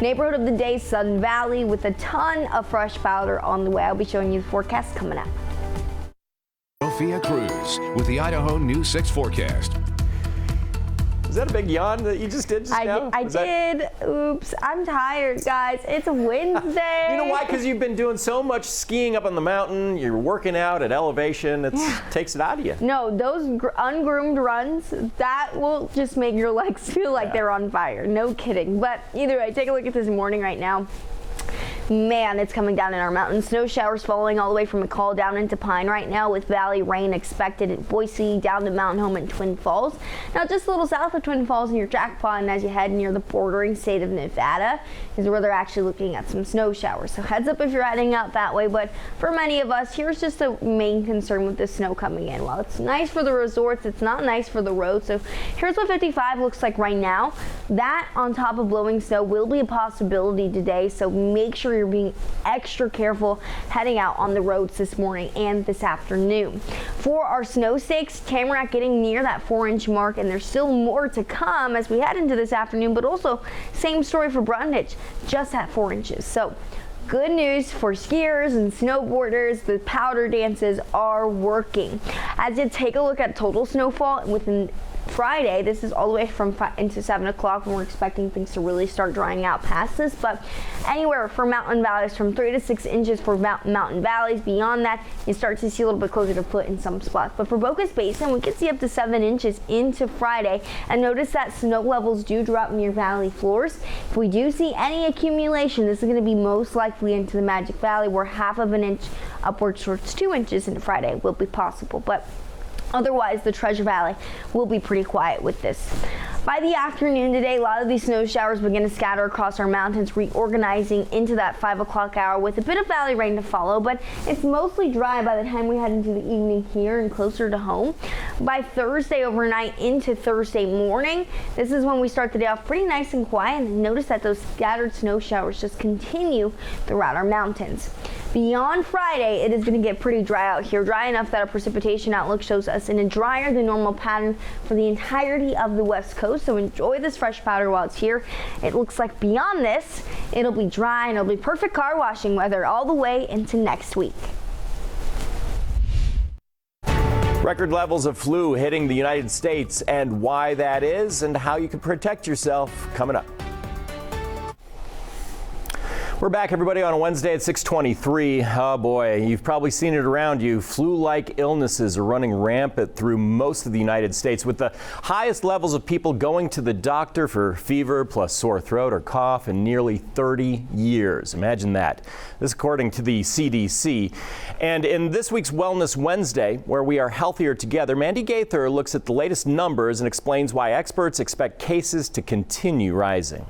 Neighborhood of the day, Sun Valley, with a ton of fresh powder on the way. I'll be showing you the forecast coming up. Sophia Cruz with the Idaho News 6 forecast. Is that a big yawn that you just did just now? I did. Oops. I'm tired, guys. It's Wednesday. You know why? Because you've been doing so much skiing up on the mountain. You're working out at elevation. It takes it out of you. No, those ungroomed runs, that will just make your legs feel like they're on fire. No kidding. But either way, take a look at this morning right now. Man, it's coming down in our mountains. Snow showers falling all the way from McCall down into Pine right now, with valley rain expected in Boise down to Mountain Home and Twin Falls. Now just a little south of Twin Falls near Jackpot, and as you head near the bordering state of Nevada is where they're actually looking at some snow showers. So heads up if you're heading out that way. But for many of us, here's just the main concern with the snow coming in. While it's nice for the resorts, it's not nice for the road. So here's what 55 looks like right now. That on top of blowing snow will be a possibility today. So make sure you're being extra careful heading out on the roads this morning and this afternoon. For our snow stakes, Tamarack getting near that 4-inch mark, and there's still more to come as we head into this afternoon, but also same story for Brundage, just at 4 inches. So good news for skiers and snowboarders. The powder dances are working. As you take a look at total snowfall within Friday, this is all the way from 5 into 7 o'clock, and we're expecting things to really start drying out past this. But anywhere for mountain valleys from 3 to 6 inches for mountain valleys. Beyond that, you start to see a little bit closer to foot in some spots. But for Bogus Basin, we could see up to 7 inches into Friday. And notice that snow levels do drop near valley floors. If we do see any accumulation, this is going to be most likely into the Magic Valley, where 1/2 inch upwards towards 2 inches into Friday will be possible. But otherwise, the Treasure Valley will be pretty quiet with this. By the afternoon today, a lot of these snow showers begin to scatter across our mountains, reorganizing into that 5 o'clock hour with a bit of valley rain to follow, but it's mostly dry by the time we head into the evening here and closer to home. By Thursday overnight into Thursday morning, this is when we start the day off pretty nice and quiet, and notice that those scattered snow showers just continue throughout our mountains. Beyond Friday, it is going to get pretty dry out here, dry enough that our precipitation outlook shows us in a drier than normal pattern for the entirety of the west coast. So enjoy this fresh powder while it's here. It looks like beyond this, it'll be dry and it'll be perfect car washing weather all the way into next week. Record levels of flu hitting the United States, and why that is and how you can protect yourself coming up. We're back, everybody, on a Wednesday at 6:23. Oh boy, you've probably seen it around you. Flu-like illnesses are running rampant through most of the United States, with the highest levels of people going to the doctor for fever plus sore throat or cough in nearly 30 years. Imagine that. This according to the CDC. And in this week's Wellness Wednesday, where we are healthier together, Mandy Gaither looks at the latest numbers and explains why experts expect cases to continue rising.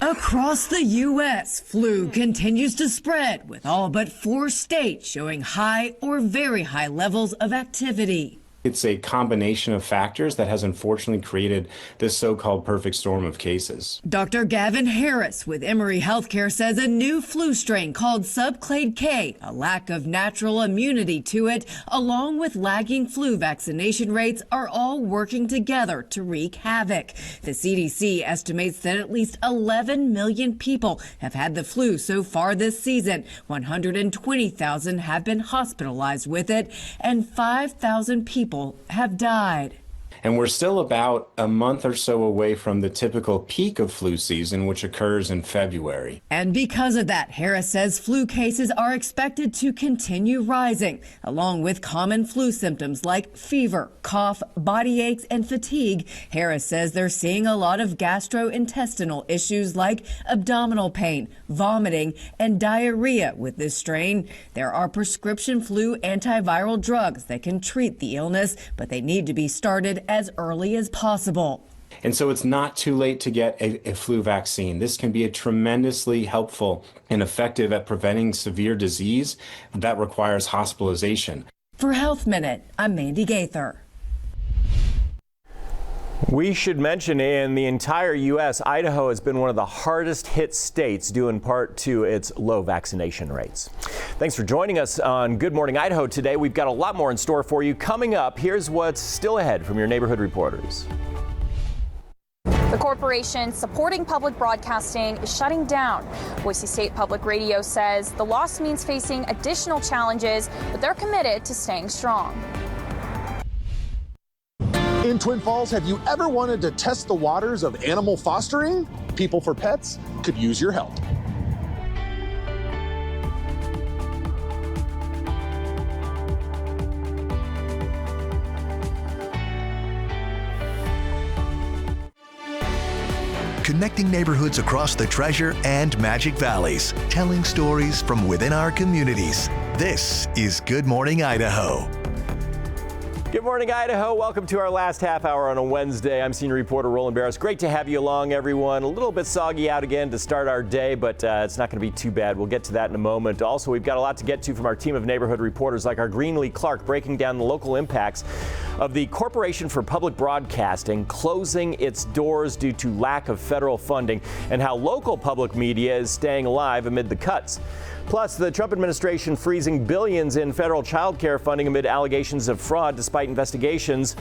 Across the U.S., flu continues to spread, with all but 4 states showing high or very high levels of activity. It's a combination of factors that has unfortunately created this so-called perfect storm of cases. Dr. Gavin Harris with Emory Healthcare says a new flu strain called subclade K, a lack of natural immunity to it, along with lagging flu vaccination rates, are all working together to wreak havoc. The CDC estimates that at least 11 million people have had the flu so far this season. 120,000 have been hospitalized with it, and 5,000 people have died. And we're still about a month or so away from the typical peak of flu season, which occurs in February. And because of that, Harris says flu cases are expected to continue rising, along with common flu symptoms like fever, cough, body aches, and fatigue. Harris says they're seeing a lot of gastrointestinal issues like abdominal pain, vomiting, and diarrhea with this strain. There are prescription flu antiviral drugs that can treat the illness, but they need to be started as early as possible. And so it's not too late to get a flu vaccine. This can be tremendously helpful and effective at preventing severe disease that requires hospitalization. For Health Minute, I'm Mandy Gaither. We should mention in the entire U.S., Idaho has been one of the hardest hit states due in part to its low vaccination rates. Thanks for joining us on Good Morning Idaho today. We've got a lot more in store for you. Coming up, here's what's still ahead from your neighborhood reporters. The corporation supporting public broadcasting is shutting down. Boise State Public Radio says the loss means facing additional challenges, but they're committed to staying strong. In Twin Falls, have you ever wanted to test the waters of animal fostering? People for Pets could use your help. Connecting neighborhoods across the Treasure and Magic Valleys, telling stories from within our communities. This is Good Morning Idaho. Good morning, Idaho. Welcome to our last half hour on a Wednesday. I'm senior reporter Roland Barris. Great to have you along, everyone. A little bit soggy out again to start our day, but it's not going to be too bad. We'll get to that in a moment. Also, we've got a lot to get to from our team of neighborhood reporters like our Greenlee Clark, breaking down the local impacts of the Corporation for Public Broadcasting closing its doors due to lack of federal funding, and how local public media is staying alive amid the cuts. Plus, the Trump administration freezing billions in federal child care funding amid allegations of fraud, despite investigations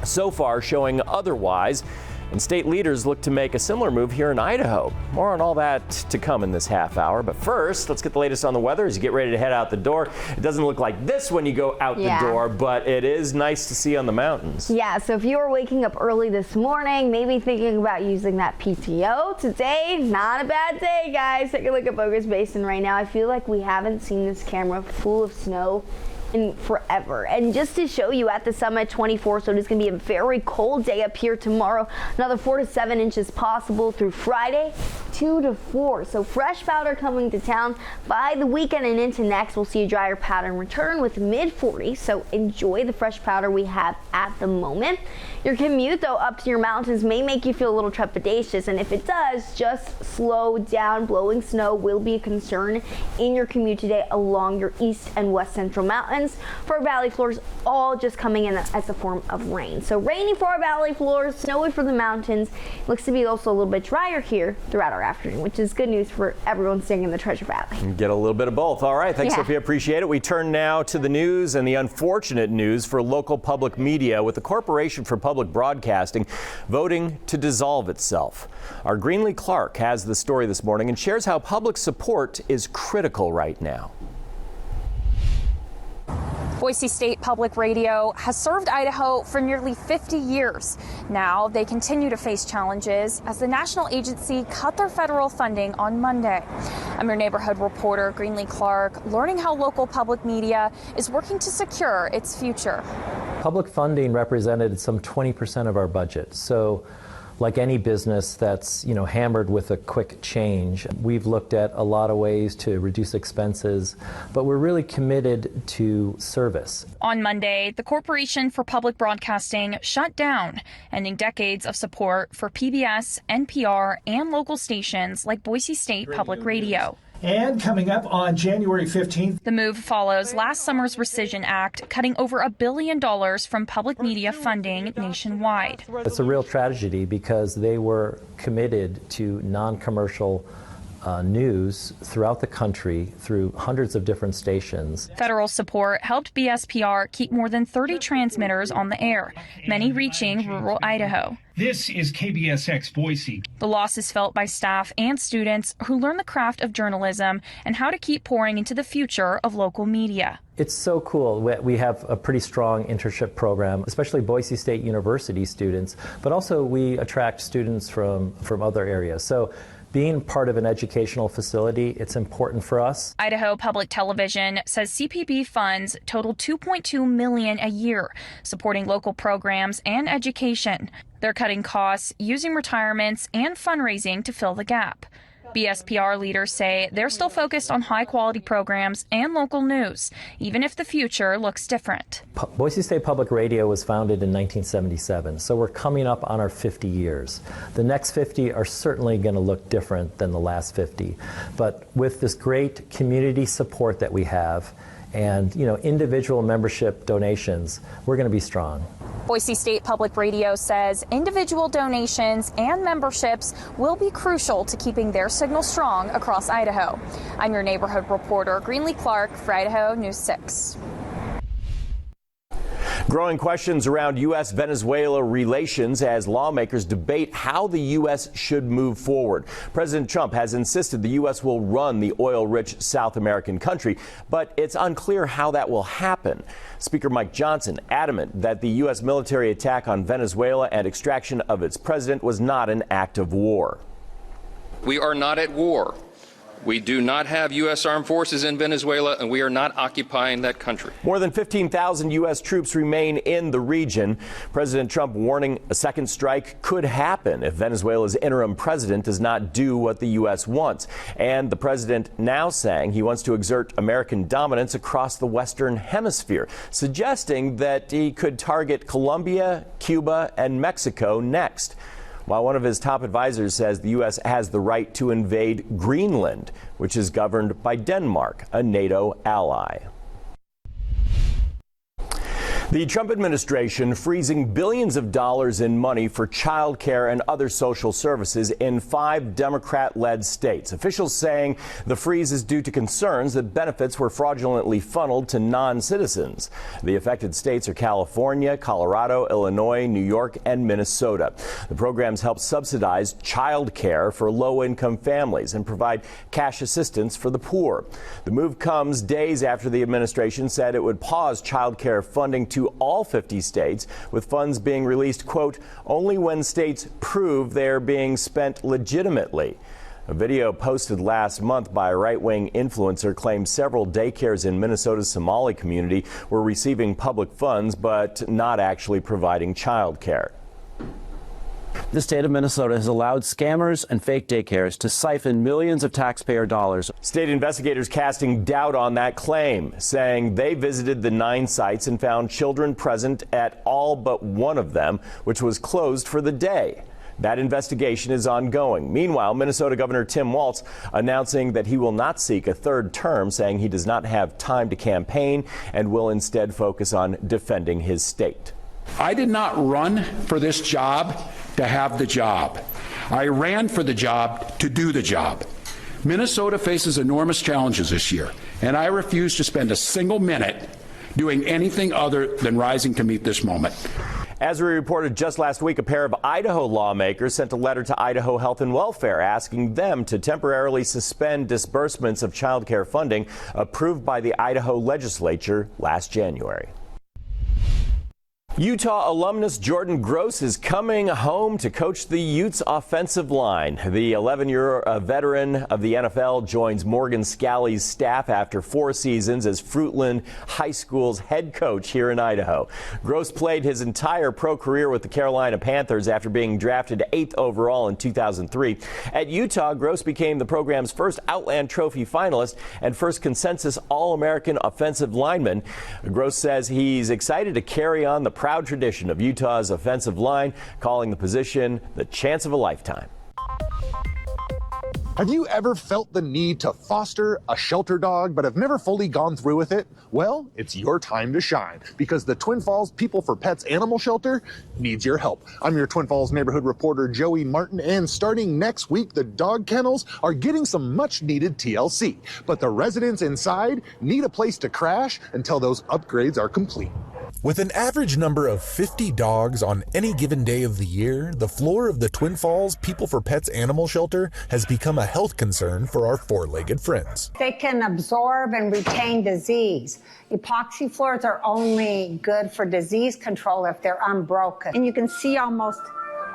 so far showing otherwise. And state leaders look to make a similar move here in Idaho. More on all that to come in this half hour. But first, let's get the latest on the weather as you get ready to head out the door. It doesn't look like this when you go out the door, but it is nice to see on the mountains. Yeah, so if you were waking up early this morning, maybe thinking about using that PTO, today, not a bad day, guys. Take a look at Bogus Basin right now. I feel like we haven't seen this camera full of snow in forever. And just to show you, at the summit, 24, so it is going to be a very cold day up here tomorrow. Another 4 to 7 inches possible through Friday, 2 to 4. So fresh powder coming to town. By the weekend and into next, we'll see a drier pattern return with mid 40s. So enjoy the fresh powder we have at the moment. Your commute, though, up to your mountains may make you feel a little trepidatious, and if it does, just slow down. Blowing snow will be a concern in your commute today along your east and west central mountains. For our valley floors, all just coming in as a form of rain. So rainy for our valley floors, snowy for the mountains. Looks to be also a little bit drier here throughout our afternoon, which is good news for everyone staying in the Treasure Valley. Get a little bit of both. All right, thanks, Sophia. Appreciate it. We turn now to the news and the unfortunate news for local public media, with the Corporation for Public Broadcasting voting to dissolve itself. Our Greenlee Clark has the story this morning and shares how public support is critical right now. Boise State Public Radio has served Idaho for nearly 50 years. Now they continue to face challenges as the national agency cut their federal funding on Monday. I'm your neighborhood reporter, Greenlee Clark, learning how local public media is working to secure its future. Public funding represented some 20% of our budget. So like any business that's, hammered with a quick change, we've looked at a lot of ways to reduce expenses, but we're really committed to service. On Monday, the Corporation for Public Broadcasting shut down, ending decades of support for PBS, NPR, and local stations like Boise State Public Radio. And coming up on January 15th. The move follows last summer's Rescission Act, cutting over $1 billion from public media funding nationwide. It's a real tragedy because they were committed to non-commercial news throughout the country through hundreds of different stations. Federal support helped BSPR keep more than 30 transmitters on the air, many reaching rural Idaho. This is KBSX Boise. The loss is felt by staff and students who learn the craft of journalism and how to keep pouring into the future of local media. It's so cool. We have a pretty strong internship program, especially Boise State University students, but also we attract students from other areas. So being part of an educational facility, it's important for us. Idaho Public Television says CPB funds total $2.2 million a year, supporting local programs and education. They're cutting costs, using retirements and fundraising to fill the gap. BSPR leaders say they're still focused on high-quality programs and local news, even if the future looks different. Boise State Public Radio was founded in 1977, so we're coming up on our 50 years. The next 50 are certainly going to look different than the last 50, but with this great community support that we have and individual membership donations, we're going to be strong. Boise State Public Radio says individual donations and memberships will be crucial to keeping their signal strong across Idaho. I'm your neighborhood reporter, Greenlee Clark, for Idaho News 6. Growing questions around U.S.-Venezuela relations as lawmakers debate how the U.S. should move forward. President Trump has insisted the U.S. will run the oil-rich South American country, but it's unclear how that will happen. Speaker Mike Johnson adamant that the U.S. military attack on Venezuela and extraction of its president was not an act of war. We are not at war. We do not have U.S. armed forces in Venezuela, and we are not occupying that country. More than 15,000 U.S. troops remain in the region. President Trump warning a second strike could happen if Venezuela's interim president does not do what the U.S. wants. And the president now saying he wants to exert American dominance across the Western Hemisphere, suggesting that he could target Colombia, Cuba, and Mexico next. While one of his top advisors says the U.S. has the right to invade Greenland, which is governed by Denmark, a NATO ally. The Trump administration freezing billions of dollars in money for child care and other social services in 5 Democrat-led states. Officials saying the freeze is due to concerns that benefits were fraudulently funneled to non-citizens. The affected states are California, Colorado, Illinois, New York, and Minnesota. The programs help subsidize child care for low-income families and provide cash assistance for the poor. The move comes days after the administration said it would pause child care funding to all 50 states, with funds being released, quote, only when states prove they're being spent legitimately. A video posted last month by a right-wing influencer claims several daycares in Minnesota's Somali community were receiving public funds but not actually providing child care. The state of Minnesota has allowed scammers and fake daycares to siphon millions of taxpayer dollars. State investigators casting doubt on that claim, saying they visited the 9 sites and found children present at all but one of them, which was closed for the day. That investigation is ongoing. Meanwhile, Minnesota Governor Tim Walz announcing that he will not seek a third term, saying he does not have time to campaign and will instead focus on defending his state. I did not run for this job to have the job. I ran for the job to do the job. Minnesota faces enormous challenges this year, and I refuse to spend a single minute doing anything other than rising to meet this moment. As we reported just last week, a pair of Idaho lawmakers sent a letter to Idaho Health and Welfare asking them to temporarily suspend disbursements of child care funding approved by the Idaho legislature last January. Utah alumnus Jordan Gross is coming home to coach the Utes offensive line. The 11-year veteran of the NFL joins Morgan Scalley's staff after 4 seasons as Fruitland High School's head coach here in Idaho. Gross played his entire pro career with the Carolina Panthers after being drafted 8th overall in 2003. At Utah, Gross became the program's first Outland Trophy finalist and first consensus All-American offensive lineman. Gross says he's excited to carry on the proud tradition of Utah's offensive line, calling the position the chance of a lifetime. Have you ever felt the need to foster a shelter dog but have never fully gone through with it? Well, it's your time to shine because the Twin Falls People for Pets Animal Shelter needs your help. I'm your Twin Falls neighborhood reporter, Joey Martin, and starting next week, the dog kennels are getting some much needed TLC. But the residents inside need a place to crash until those upgrades are complete. With an average number of 50 dogs on any given day of the year, the floor of the Twin Falls People for Pets Animal Shelter has become a health concern for our 4-legged friends. They can absorb and retain disease. Epoxy floors are only good for disease control if they're unbroken. And you can see almost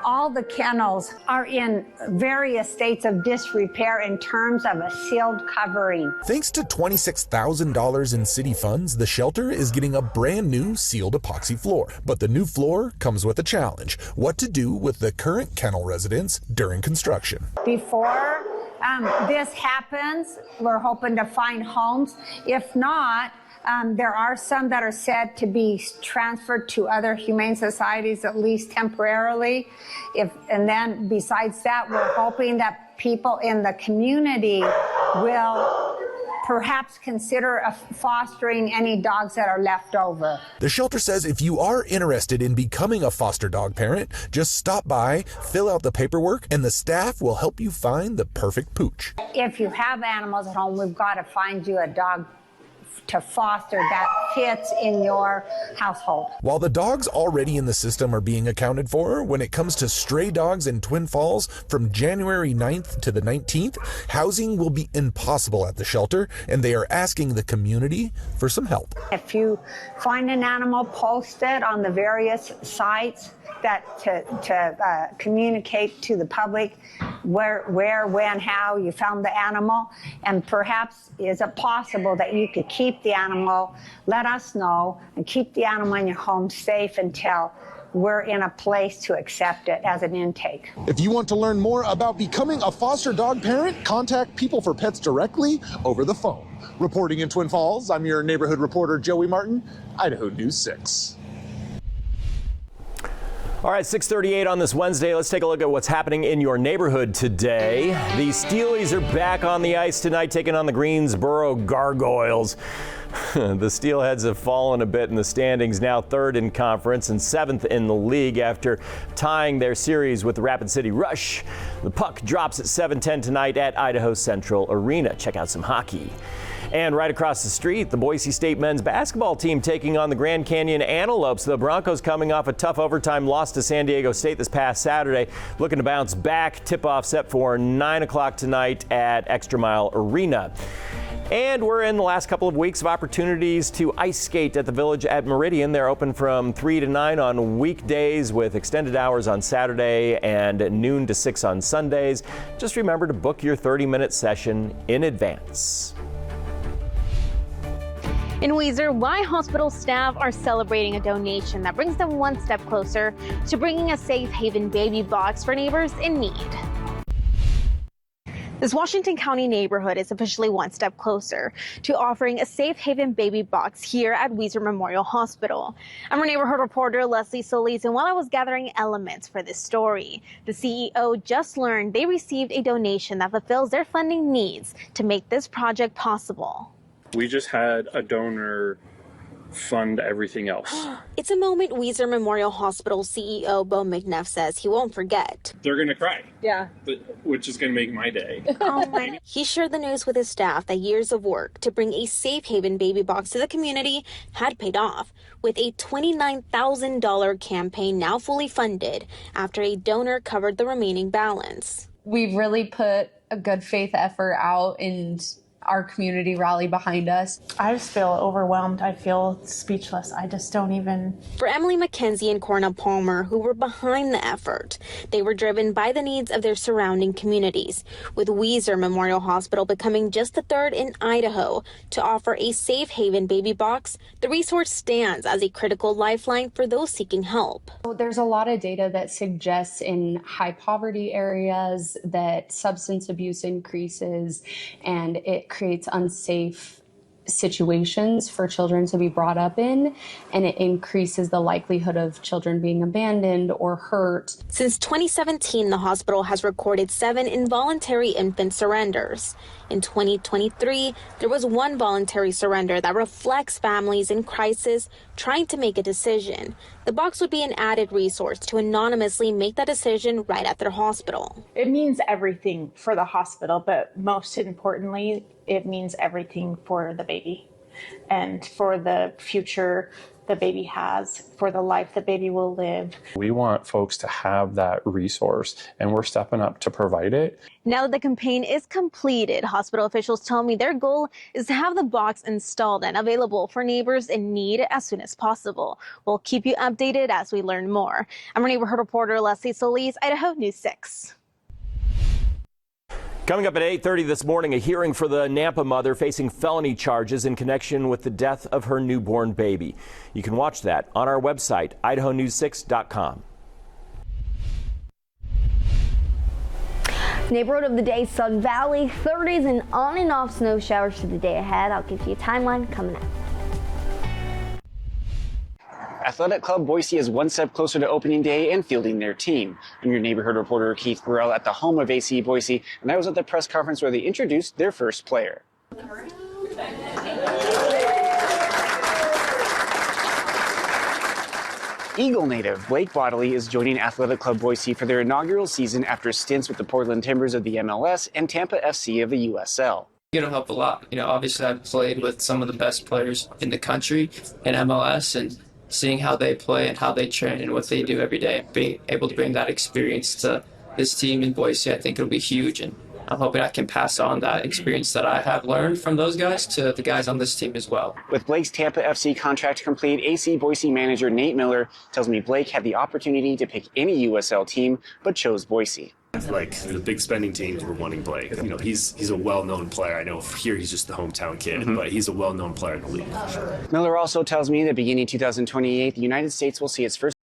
all the kennels are in various states of disrepair in terms of a sealed covering. Thanks to $26,000 in city funds, the shelter is getting a brand new sealed epoxy floor. But the new floor comes with a challenge: what to do with the current kennel residents during construction. Before this happens, we're hoping to find homes. If not, there are some that are said to be transferred to other humane societies, at least temporarily. And then besides that, we're hoping that people in the community will perhaps consider fostering any dogs that are left over. The shelter says if you are interested in becoming a foster dog parent, just stop by, fill out the paperwork, and the staff will help you find the perfect pooch. If you have animals at home, we've got to find you a dog to foster that fits in your household. While the dogs already in the system are being accounted for, when it comes to stray dogs in Twin Falls, from January 9th to the 19th, housing will be impossible at the shelter, and they are asking the community for some help. If you find an animal, post it on the various sites that to communicate to the public where, when, how you found the animal, and perhaps is it possible that you could keep the animal, let us know, and keep the animal in your home safe until we're in a place to accept it as an intake. If you want to learn more about becoming a foster dog parent, contact People for Pets directly over the phone. Reporting in Twin Falls, I'm your neighborhood reporter, Joey Martin, Idaho News 6. All right, 6:38 on this Wednesday. Let's take a look at what's happening in your neighborhood today. The Steelies are back on the ice tonight, taking on the Greensboro Gargoyles. The Steelheads have fallen a bit in the standings, now third in conference and seventh in the league after tying their series with the Rapid City Rush. The puck drops at 7:10 tonight at Idaho Central Arena. Check out some hockey. And right across the street, the Boise State men's basketball team taking on the Grand Canyon Antelopes. The Broncos coming off a tough overtime loss to San Diego State this past Saturday, looking to bounce back. Tip-off set for 9 o'clock tonight at Extra Mile Arena. And we're in the last couple of weeks of opportunities to ice skate at the Village at Meridian. They're open from 3 to 9 on weekdays with extended hours on Saturday and noon to 6 on Sundays. Just remember to book your 30-minute session in advance. In Weiser, Y Hospital staff are celebrating a donation that brings them one step closer to bringing a safe haven baby box for neighbors in need. This Washington County neighborhood is officially one step closer to offering a safe haven baby box here at Weiser Memorial Hospital. I'm our neighborhood reporter, Leslie Solis, and while I was gathering elements for this story, the CEO just learned they received a donation that fulfills their funding needs to make this project possible. We just had a donor fund everything else. It's a moment Weiser Memorial Hospital CEO Bo McNeff says he won't forget. They're going to cry. Yeah. Which is going to make my day. He shared the news with his staff that years of work to bring a safe haven baby box to the community had paid off, with a $29,000 campaign now fully funded after a donor covered the remaining balance. We've really put a good faith effort out, and our community rally behind us. I just feel overwhelmed. I feel speechless. I just don't even. For Emily McKenzie and Corna Palmer, who were behind the effort, they were driven by the needs of their surrounding communities, with Weiser Memorial Hospital becoming just the third in Idaho to offer a safe haven baby box. The resource stands as a critical lifeline for those seeking help. There's a lot of data that suggests in high poverty areas that substance abuse increases, and it creates unsafe situations for children to be brought up in, and it increases the likelihood of children being abandoned or hurt. Since 2017, the hospital has recorded 7 involuntary infant surrenders. In 2023, there was 1 voluntary surrender that reflects families in crisis trying to make a decision. The box would be an added resource to anonymously make that decision right at their hospital. It means everything for the hospital, but most importantly, it means everything for the baby and for the future the baby has, for the life the baby will live. We want folks to have that resource, and we're stepping up to provide it. Now that the campaign is completed, hospital officials tell me their goal is to have the box installed and available for neighbors in need as soon as possible. We'll keep you updated as we learn more. I'm our neighborhood reporter, Leslie Solis, Idaho News 6. Coming up at 8:30 this morning, a hearing for the Nampa mother facing felony charges in connection with the death of her newborn baby. You can watch that on our website, idahonews6.com. Neighborhood of the day, Sun Valley, 30s and on and off snow showers for the day ahead. I'll give you a timeline coming up. Athletic Club Boise is one step closer to opening day and fielding their team. I'm your neighborhood reporter, Keith Burrell, at the home of AC Boise, and I was at the press conference where they introduced their first player. Eagle native Blake Bodley is joining Athletic Club Boise for their inaugural season after stints with the Portland Timbers of the MLS and Tampa FC of the USL. It'll help a lot. Obviously I've played with some of the best players in the country in MLS, and seeing how they play and how they train and what they do every day, being able to bring that experience to this team in Boise, I think it'll be huge. And I'm hoping I can pass on that experience that I have learned from those guys to the guys on this team as well. With Blake's Tampa FC contract complete, AC Boise manager Nate Miller tells me Blake had the opportunity to pick any USL team, but chose Boise. Like the big spending teams were wanting Blake. He's a well-known player. I know here he's just the hometown kid, but he's a well-known player in the league. Miller also tells me that beginning 2028, the United States will see its first